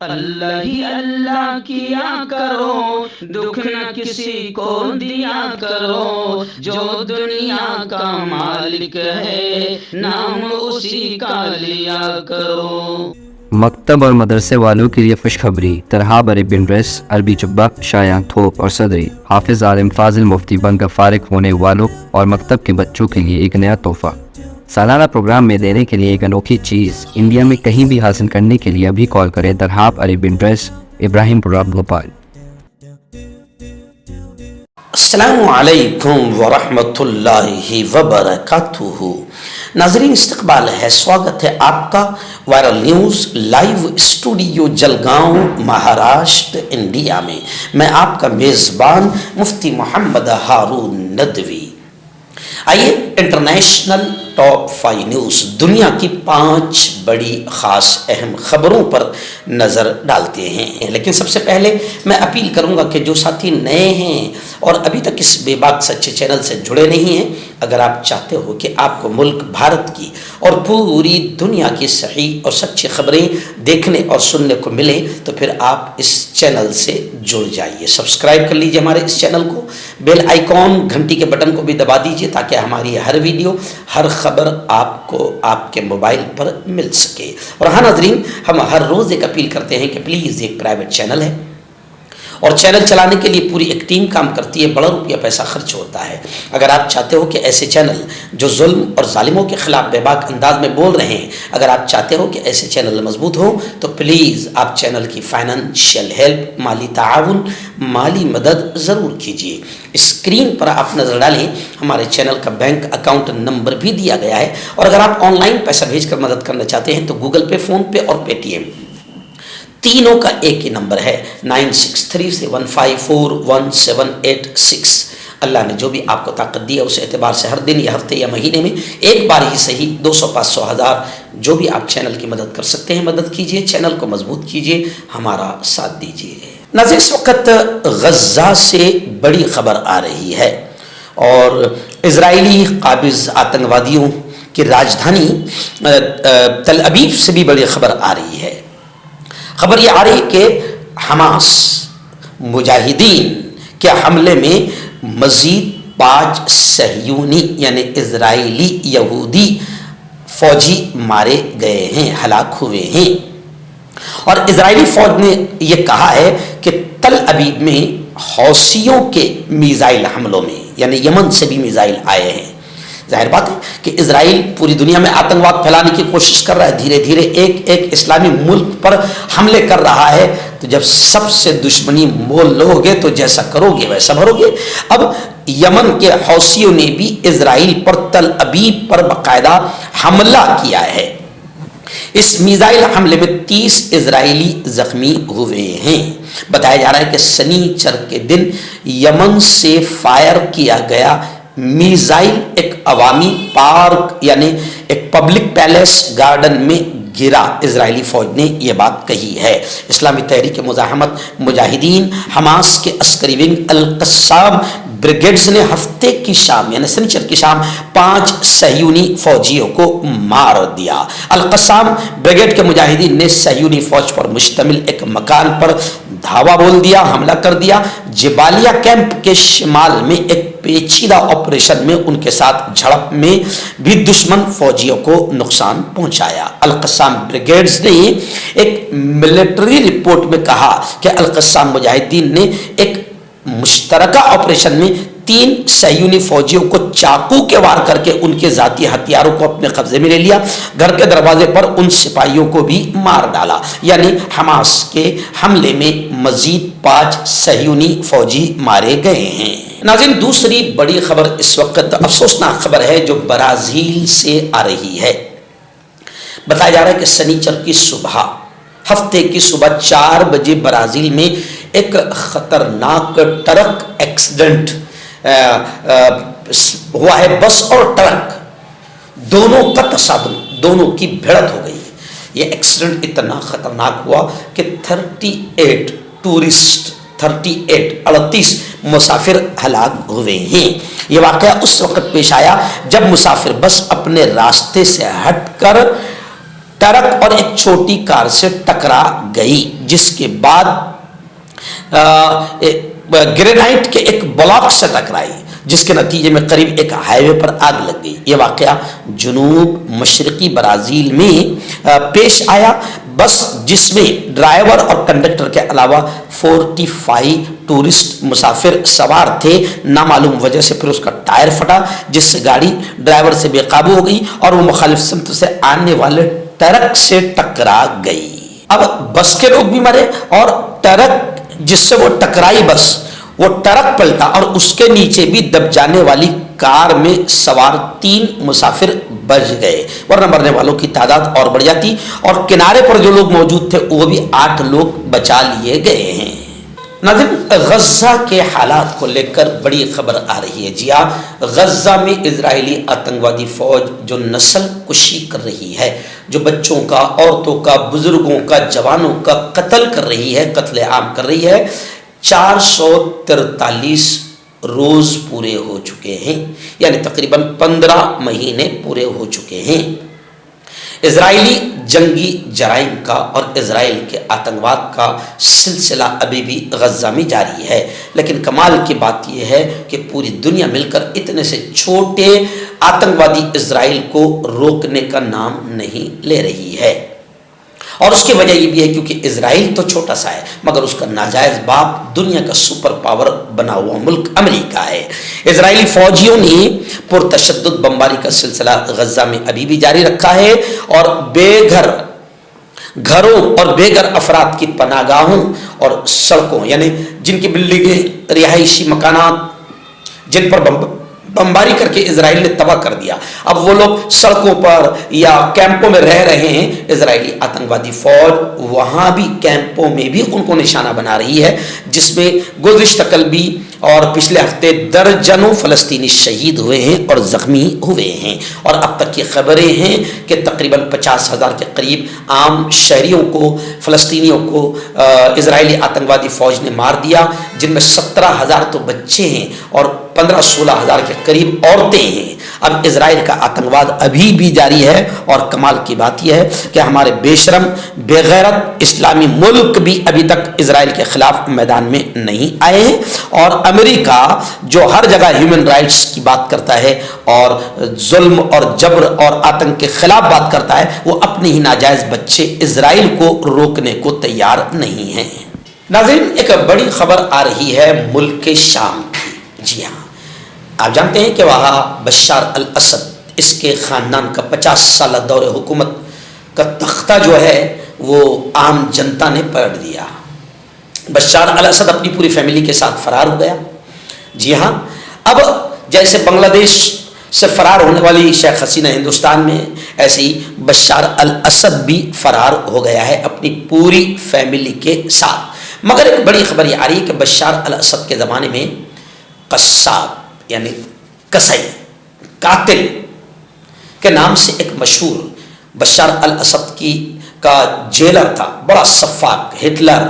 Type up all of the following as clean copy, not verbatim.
اللہ ہی اللہ کیا کرو، دکھ نہ کسی کو دیا کرو، جو دنیا کا مالک ہے نام اسی کا لیا کرو۔ مکتب اور مدرسے والوں کے لیے خوشخبری، ترحاب عربی ڈریس، عربی جبہ، شایان تھوپ اور صدری، حافظ عالم فاضل مفتی بن کر فارغ ہونے والوں اور مکتب کے بچوں کے لیے ایک نیا تحفہ۔ سالانہ پروگرام میں دینے کے لیے ایک انوکھی چیز انڈیا میں کہیں بھی حاصل کرنے کے لیے ابھی کال کریں ترحاب عربی ڈریس، ابراہیم پورہ، بھوپال۔ السلام علیکم ورحمۃ اللہ وبرکاتہ۔ ناظرین استقبال ہے، سواگت ہے آپ کا viral news live studio Jalgaon Maharashtra India میں۔ میں آپ کا میزبان مفتی محمد ہارون ندوی۔ آئیے انٹرنیشنل ٹاپ 5 نیوز، دنیا کی 5 بڑی خاص اہم خبروں پر نظر ڈالتے ہیں۔ لیکن سب سے پہلے میں اپیل کروں گا کہ جو ساتھی نئے ہیں اور ابھی تک اس بے باک سچے چینل سے جڑے نہیں ہیں، اگر آپ چاہتے ہو کہ آپ کو ملک بھارت کی اور پوری دنیا کی صحیح اور سچی خبریں دیکھنے اور سننے کو ملیں تو پھر آپ اس چینل سے جڑ جائیے۔ سبسکرائب کر لیجئے ہمارے اس چینل کو، بیل آئیکن گھنٹی کے بٹن کو بھی دبا دیجئے تاکہ ہماری ہر ویڈیو، ہر خبر آپ کو آپ کے موبائل پر مل سکے۔ اور ہاں ناظرین، ہم ہر روز ایک اپیل کرتے ہیں کہ پلیز ایک پرائیویٹ چینل ہے اور چینل چلانے کے لیے پوری ایک ٹیم کام کرتی ہے، بڑا روپیہ پیسہ خرچ ہوتا ہے۔ اگر آپ چاہتے ہو کہ ایسے چینل جو ظلم اور ظالموں کے خلاف بے باک انداز میں بول رہے ہیں، اگر آپ چاہتے ہو کہ ایسے چینل مضبوط ہوں تو پلیز آپ چینل کی فائنینشیل ہیلپ، مالی تعاون، مالی مدد ضرور کیجیے۔ اسکرین پر آپ نظر ڈالیں، ہمارے چینل کا بینک اکاؤنٹ نمبر بھی دیا گیا ہے، اور اگر آپ آن لائن پیسہ بھیج کر مدد کرنا چاہتے ہیں تو گوگل پے، فون پے اور پے ٹی ایم تینوں کا ایک ہی نمبر ہے 9637541786۔ اللہ نے جو بھی آپ کو طاقت دی ہے اس اعتبار سے ہر دن یا ہفتے یا مہینے میں ایک بار ہی صحیح 200، 500، 1000 جو بھی آپ چینل کی مدد کر سکتے ہیں مدد کیجئے، چینل کو مضبوط کیجئے، ہمارا ساتھ دیجئے۔ ناظرین اس وقت غزہ سے بڑی خبر آ رہی ہے اور اسرائیلی قابض آتنکوادیوں کی راجدھانی تل ابیب سے بھی بڑی خبر آ رہی ہے۔ خبر یہ آ رہی کہ حماس مجاہدین کے حملے میں مزید 5 صہیونی یعنی اسرائیلی یہودی فوجی مارے گئے ہیں، ہلاک ہوئے ہیں۔ اور اسرائیلی فوج نے یہ کہا ہے کہ تل ابیب میں حوثیوں کے میزائل حملوں میں یعنی یمن سے بھی میزائل آئے ہیں۔ ظاہر بات ہے کہ اسرائیل پوری دنیا میں آتنکواد پھیلانے کی کوشش کر رہا ہے، دھیرے دھیرے ایک ایک اسلامی ملک پر حملے کر رہا ہے۔ تو جب سب سے دشمنی مول لو گے تو جیسا کرو گے ویسا بھرو گے۔ اب یمن کے حوثیوں نے بھی اسرائیل پر تل ابیب پر باقاعدہ حملہ کیا ہے۔ اس میزائل حملے میں 30 اسرائیلی زخمی ہوئے ہیں۔ بتایا جا رہا ہے کہ سنیچر کے دن یمن سے فائر کیا گیا میزائل ایک عوامی پارک یعنی ایک پبلک پیلیس گارڈن میں گرا۔ اسرائیلی فوج نے یہ بات کہی ہے۔ اسلامی تحریک مزاحمت مجاہدین حماس کے عسکری ونگ القصام بریگیڈز نے ہفتے کی شام یعنی سنیچر کی شام 5 صہیونی فوجیوں کو مار دیا۔ القصام بریگیڈ کے مجاہدین نے صہیونی فوج پر مشتمل ایک مکان پر دھاوا بول دیا، حملہ کر دیا۔ جبالیہ کیمپ کے شمال میں ایک پیچیدہ آپریشن میں ان کے ساتھ جھڑپ میں بھی دشمن فوجیوں کو نقصان پہنچایا۔ القصام بریگیڈز نے ایک ملٹری رپورٹ میں کہا کہ القصام مجاہدین نے ایک مشترکہ آپریشن میں 3 صہیونی فوجیوں کو چاقو کے وار کر کے ان کے ذاتی ہتھیاروں کو اپنے قبضے میں لے لیا، گھر کے دروازے پر ان سپاہیوں کو بھی مار ڈالا۔ یعنی حماس کے حملے میں مزید 5 صہیونی فوجی مارے گئے ہیں۔ ناظرین دوسری بڑی خبر اس وقت افسوسناک خبر ہے جو برازیل سے آ رہی ہے۔ بتایا جا رہا ہے کہ سنیچر کی صبح ہفتے کی صبح 4 بجے برازیل میں ایک خطرناک ٹرک ایکسیڈنٹ ہوا ہے۔ بس اور ٹرک دونوں کا تصادم، دونوں کی بھڑت ہو گئی۔ یہ ایکسیڈنٹ اتنا خطرناک ہوا کہ 38 مسافر ہلاک ہوئے ہیں۔ یہ واقعہ اس وقت پیش آیا جب مسافر بس اپنے راستے سے ہٹ کر ट्रक और एक छोटी कार से टकरा गई, जिसके बाद ग्रेनाइट के एक ब्लॉक से टकराई, जिसके नतीजे में करीब एक हाईवे पर आग लग गई। ये वाकया जनूब मशरकी ब्राज़ील में पेश आया। बस जिसमें ड्राइवर और कंडक्टर के अलावा 45 टूरिस्ट मुसाफिर सवार थे। नामालूम वजह से फिर उसका टायर फटा, जिससे गाड़ी ड्राइवर से बेकाबू हो गई और वो मुखालिफ समत से आने वाले ट्रक से टकरा गई। अब बस के लोग भी मरे और ट्रक जिससे वो टकराई बस, वो ट्रक पलटा और उसके नीचे भी दब जाने वाली कार में सवार 3 मुसाफिर बच गए, वरना मरने वालों की तादाद और बढ़ जाती। और किनारे पर जो लोग मौजूद थे वो भी 8 लोग बचा लिए गए हैं। नाज़रीन, गज़ा के हालात को लेकर बड़ी खबर आ रही है। जी हाँ, गज़ा में इजरायली आतंकवादी फौज जो नस्ल कुशी कर रही है, जो बच्चों का, औरतों का, बुजुर्गों का, जवानों का कत्ल कर रही है, कत्ले आम कर रही है। 443 रोज पूरे हो चुके हैं, यानी तकरीबन 15 महीने पूरे हो चुके हैं। इजरायली जंगी जराइम का और इजराइल के आतंकवाद का सिलसिला अभी भी गज़ा में जारी है। लेकिन कमाल की बात यह है कि पूरी दुनिया मिलकर इतने से छोटे आतंकवादी इजराइल को रोकने का नाम नहीं ले रही है। और उसकी वजह ये भी है क्योंकि इजराइल तो छोटा सा है, मगर उसका नाजायज बाप दुनिया का सुपर पावर बना हुआ मुल्क अमेरिका है। इजरायली फौजियों ने पुरतशद्दुद बमबारी का सिलसिला गज़ा में अभी भी जारी रखा है और घरों और बेघर अफराद की पनागाहों और सड़कों, यानी जिनकी बिल्डिंगें, रिहायशी मकानात, जिन पर बमबारी करके इजराइल ने तबाह कर दिया, अब वो लोग सड़कों पर या कैंपों में रह रहे हैं। इजरायली आतंकवादी फौज वहां भी कैंपों में भी उनको निशाना बना रही है, जिसमें गुज़िश्ता कल भी और पिछले हफ्ते दर्जनों फलस्तीनी शहीद हुए हैं और जख्मी हुए हैं। और अब तक की खबरें हैं कि तकरीबन 50,000 के करीब आम शहरियों को, फलस्तीनियों को इजरायली आतंकवादी फौज ने मार दिया, जिनमें 17,000 तो बच्चे हैं और 15-16 हज़ार के करीब औरतें हैं। अब इजराइल का आतंकवाद अभी भी जारी है और कमाल की बात यह है कि हमारे बेशरम बेगैरत इस्लामी मुल्क भी अभी तक इजराइल के खिलाफ मैदान में नहीं आए हैं। और अमेरिका जो हर जगह ह्यूमन राइट्स की बात करता है और जुल्म और जबर और आतंक के खिलाफ बात करता है, वो अपने ही नाजायज बच्चे इजराइल को रोकने को तैयार नहीं है। नाज़रीन, एक बड़ी खबर आ रही है मुल्क के शाम की। जी हाँ, आप जानते हैं कि वहाँ बशार अल असद, इसके ख़ानदान का 50 साल दौर हुकूमत का तख्ता जो है वो आम जनता ने पलट दिया। बशार अल असद अपनी पूरी फैमिली के साथ फरार हो गया। जी हाँ, अब जैसे बांग्लादेश से फरार होने वाली शेख हसीना हिंदुस्तान में, ऐसे ही बशार अल असद भी फरार हो गया है अपनी पूरी फैमिली के साथ। मगर एक बड़ी खबर ये आ रही है कि बशार अल असद के ज़माने में कस्साब यानी कसाई, कातिल के नाम से एक मशहूर बशार अल असद का जेलर था, बड़ा सफाक हिटलर,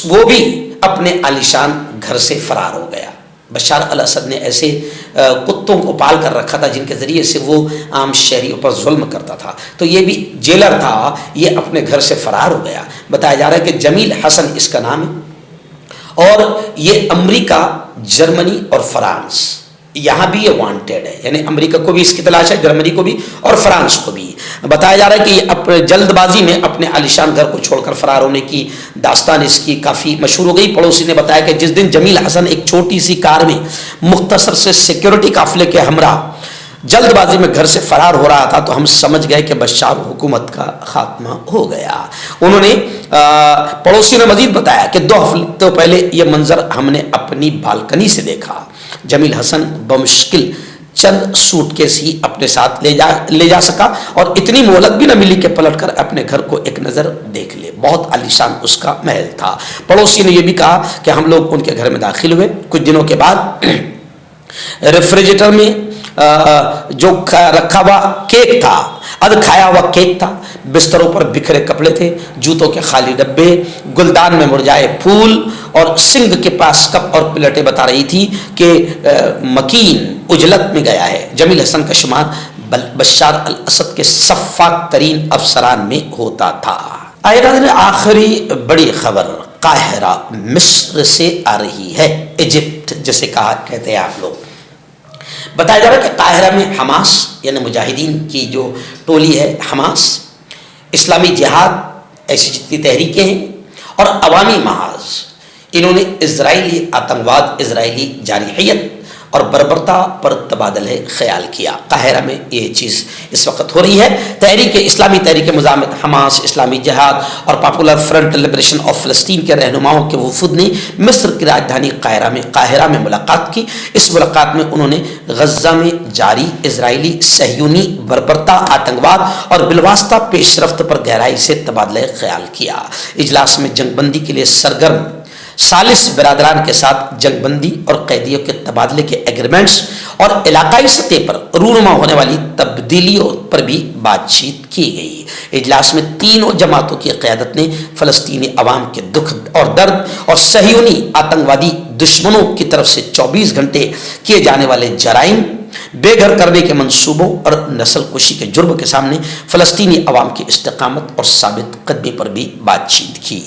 वो भी अपने आलिशान घर से फरार हो गया। बशार अल असद ने ऐसे कुत्तों को पाल कर रखा था जिनके ज़रिए से वो आम शहरियों पर जुल्म करता था, तो ये भी जेलर था, ये अपने घर से फरार हो गया। बताया जा रहा है कि जमील हसन इसका नाम है और ये अमेरिका, जर्मनी और फ्रांस, यहाँ भी ये वांटेड है, यानी अमेरिका को भी इसकी तलाश है, जर्मनी को भी और फ्रांस को भी। बताया जा रहा है कि अपने जल्दबाजी में अपने आलिशान घर को छोड़कर फरार होने की दास्तान इसकी काफ़ी मशहूर हो गई। पड़ोसी ने बताया कि जिस दिन जमील हसन एक छोटी सी कार में मुख्तसर से सिक्योरिटी काफिले के हमरा जल्दबाजी में घर से फरार हो रहा था, तो हम समझ गए कि बशार हुकूमत का खात्मा हो गया। उन्होंने पड़ोसी ने मजीद बताया कि 2 हफ्ते पहले यह मंजर हमने अपनी बालकनी से देखा। जमील हसन बमुश्किल चंद सूटकेस ही अपने साथ ले जा सका और इतनी मोहलत भी न मिली कि पलट कर अपने घर को एक नज़र देख ले। बहुत आलीशान उसका महल था। पड़ोसी ने यह भी कहा कि हम लोग उनके घर में दाखिल हुए। कुछ दिनों के बाद रेफ्रिजरेटर में जो रखा हुआ केक था, अध खाया हुआ केक था, बिस्तरों पर बिखरे कपड़े थे, जूतों के खाली डब्बे, गुलदान में मुरझाए फूल और सिंह के पास कप और प्लेटें बता रही थी कि मकीन उजलत में गया है। जमील हसन का शुमार बशार अल असद के सफ़ाक तरीन अफसरान में होता था। आखिरी बड़ी खबर काहिरा मिस्र से आ रही है, इजिप्ट जिसे कहा कहते हैं आप लोग। बताया जा रहा है कि काहिरा में हमास यानी मुजाहिदीन की जो टोली है हमास, इस्लामी जिहाद ऐसी जितनी तहरीकें हैं और अवामी महाज, इन्होंने इजराइली आतंकवाद, इजराइली जारहियत और बर्बरता पर तबादल ख्याल किया। काहिरा में ये चीज़ इस वक्त हो रही है। तहरीक इस्लामी तहरीक मुजाहिद हमास, इस्लामी जिहाद और पॉपुलर फ्रंट लिबरेशन ऑफ फ़लस्तीन के रहनुमाओं के वफूद ने मिस्र की राजधानी काहिरा में मुलाकात की। इस मुलाकात में उन्होंने गज़ा में जारी इजराइली सहयूनी बर्बरता, आतंकवाद और बिलवास्ता पेशरफ्त पर गहराई से तबादला ख्याल किया। इजलास में जंगबंदी के लिए सरगर्म सालिस बिरादरान के साथ जंगबंदी और कैदियों के तबादले के एग्रीमेंट्स और इलाकाई सतह पर रूनुमा होने वाली तब्दीलियों पर भी बातचीत की गई। इजलास में तीनों जमातों की क़यादत ने फ़लस्तीनी अवाम के दुख और दर्द और सहयूनी आतंकवादी दुश्मनों की तरफ से 24 घंटे किए जाने वाले जराइम, बेघर करने के मंसूबों और नस्ल कुशी के जुर्म के सामने फ़लस्तीनी अवाम की इस्तिकामत और साबित कदमी पर भी बातचीत की।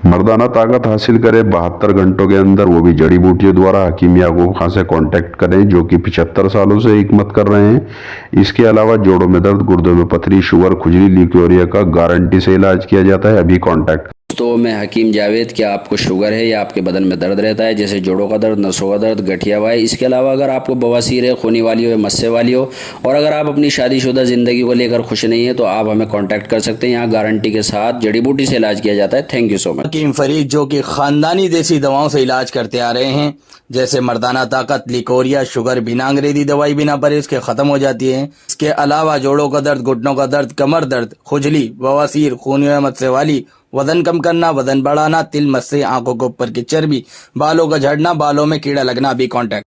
मर्दाना ताकत हासिल करें 72 घंटों के अंदर, वो भी जड़ी बूटियों द्वारा। हकीम याकूब खान से कांटेक्ट करें जो कि 75 सालों से हिकमत कर रहे हैं। इसके अलावा जोड़ों में दर्द, गुर्दों में पथरी, शुगर, खुजली, ल्यूकेरिया का गारंटी से इलाज किया जाता है। अभी कांटेक्ट। तो मैं हकीम जावेद, क्या आपको शुगर है या आपके बदन में दर्द रहता है, जैसे जोड़ों का दर्द, नसों का दर्द, गठिया हुआ है? इसके अलावा अगर आपको बवासीर है, खूनी वाली हो, मस्से वाली हो, और अगर आप अपनी शादीशुदा ज़िंदगी को लेकर खुश नहीं है तो आप हमें कांटेक्ट कर सकते हैं। यहाँ गारंटी के साथ जड़ी बूटी से इलाज किया जाता है। Thank you so much. Hakim Farid जो कि ख़ानदानी देसी दवाओं से इलाज करते आ रहे हैं, जैसे मर्दाना ताकत, लिकोरिया, शुगर, बिना अंग्रेजी दवाई बिना परहेज के ख़त्म हो जाती है। इसके अलावा जोड़ों का दर्द, घुटनों का दर्द, कमर दर्द, खुजली, बवासीर, खूनी मस्से वाली, वजन कम करना, वजन बढ़ाना, तिल, मस्से, आंखों के ऊपर की चर्बी, बालों का झड़ना, बालों में कीड़ा लगना, भी कांटेक्ट।